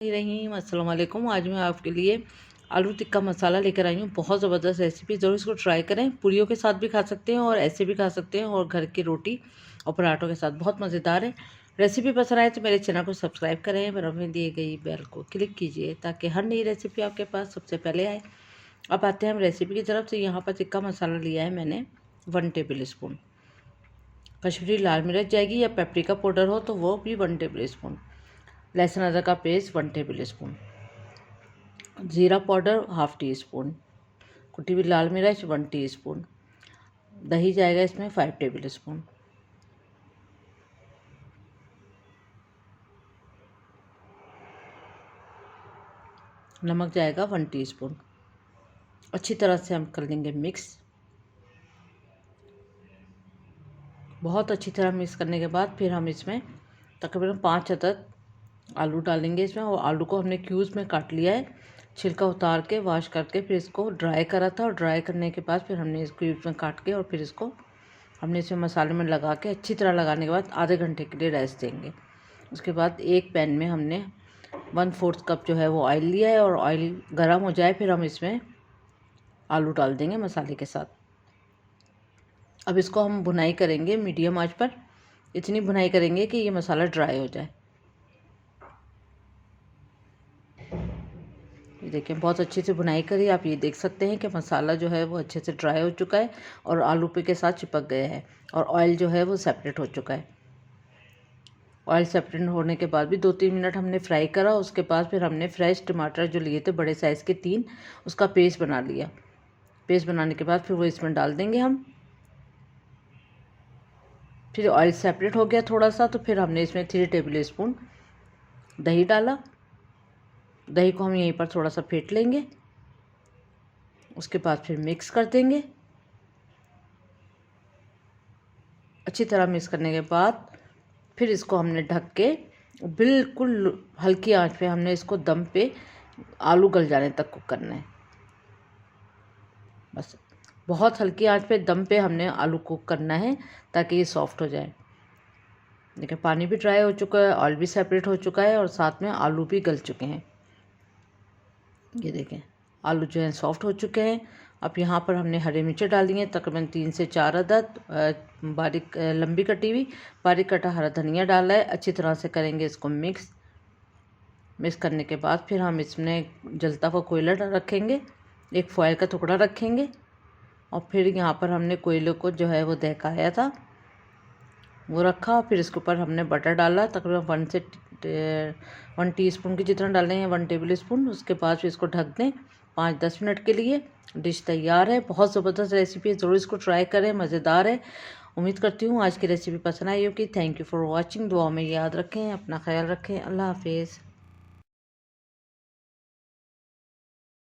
रहीम अस्सलाम वालेकुम। आज मैं आपके लिए आलू टिक्का मसाला लेकर आई हूँ। बहुत ज़बरदस्त रेसिपी, ज़रूर इसको ट्राई करें। पूरियों के साथ भी खा सकते हैं और ऐसे भी खा सकते हैं और घर की रोटी और पराठों के साथ बहुत मज़ेदार है। रेसिपी पसंद आए तो मेरे चैनल को सब्सक्राइब करें, बराबर में दिए गई बेल को क्लिक कीजिए ताकि हर नई रेसिपी आपके पास सबसे पहले आए। अब आते हैं हम रेसिपी की तरफ। से यहाँ पर टिक्का मसाला लिया है मैंने 1 टेबल स्पून। कश्मीरी लाल मिर्च जाएगी या पेपरिका पाउडर हो तो वो भी 1 टेबल स्पून। लहसुन अदरक का पेस्ट 1 टेबल स्पून। ज़ीरा पाउडर 1/2 टी स्पून। कुटी हुई लाल मिर्च 1 टीस्पून। दही जाएगा इसमें 5 टेबल स्पून। नमक जाएगा 1 टीस्पून। अच्छी तरह से हम कर लेंगे मिक्स। बहुत अच्छी तरह मिक्स करने के बाद फिर हम इसमें तकरीबन 5 अदद आलू डालेंगे इसमें। और आलू को हमने क्यूब्स में काट लिया है, छिलका उतार के वॉश करके फिर इसको ड्राई करा था। और ड्राई करने के बाद फिर हमने इस क्यूब्स में काट के और फिर इसको हमने इसमें मसाले में लगा के अच्छी तरह लगाने के बाद आधे घंटे के लिए रेस्ट देंगे। उसके बाद एक पैन में हमने 1/4 कप जो है वो ऑयल लिया है और ऑयल गर्म हो जाए फिर हम इसमें आलू डाल देंगे मसाले के साथ। अब इसको हम भुनाई करेंगे मीडियम आंच पर। इतनी भुनाई करेंगे कि ये मसाला ड्राई हो जाए। ये देखिए बहुत अच्छे से भुनाई करी। आप ये देख सकते हैं कि मसाला जो है वो अच्छे से ड्राई हो चुका है और आलू पे के साथ चिपक गया है और ऑयल जो है वो सेपरेट हो चुका है। ऑयल सेपरेट होने के बाद भी 2-3 मिनट हमने फ्राई करा। उसके बाद फिर हमने फ्रेश टमाटर जो लिए थे बड़े साइज़ के 3, उसका पेस्ट बना लिया। पेस्ट बनाने के बाद फिर वो इसमें डाल देंगे हम। फिर ऑयल सेपरेट हो गया थोड़ा सा तो फिर हमने इसमें 3 टेबल स्पून दही डाला। दही को हम यहीं पर थोड़ा सा फेंट लेंगे। उसके बाद फिर मिक्स कर देंगे। अच्छी तरह मिक्स करने के बाद फिर इसको हमने ढक के बिल्कुल हल्की आंच पे हमने इसको दम पे आलू गल जाने तक कुक करना है। बस बहुत हल्की आंच पे दम पे हमने आलू कुक करना है ताकि ये सॉफ्ट हो जाए। देखिए पानी भी ड्राई हो चुका है, ऑयल भी सेपरेट हो चुका है और साथ में आलू भी गल चुके हैं। ये देखें आलू जो है सॉफ्ट हो चुके हैं। अब यहाँ पर हमने हरी मिर्चें डाली हैं तकरीबन 3 से 4 अदद। बारीक लंबी कटी हुई बारीक कटा हरा धनिया डाला है। अच्छी तरह से करेंगे इसको मिक्स करने के बाद फिर हम इसमें जलता हुआ कोयला रखेंगे, एक फॉयल का टुकड़ा रखेंगे और फिर यहाँ पर हमने कोयले को जो है वो दहकाया था वो रखा। और फिर इसके ऊपर हमने बटर डाला तकरीबन 1 टीस्पून की जितना डालें हैं 1 टेबल स्पून। उसके बाद फिर इसको ढक दें 5-10 मिनट के लिए। डिश तैयार है। बहुत ज़बरदस्त रेसिपी है, ज़रूर इसको ट्राई करें, मज़ेदार है। उम्मीद करती हूँ आज की रेसिपी पसंद आई होगी। Thank you for watching. दुआ में याद रखें, अपना ख्याल रखें। अल्लाह हाफिज़।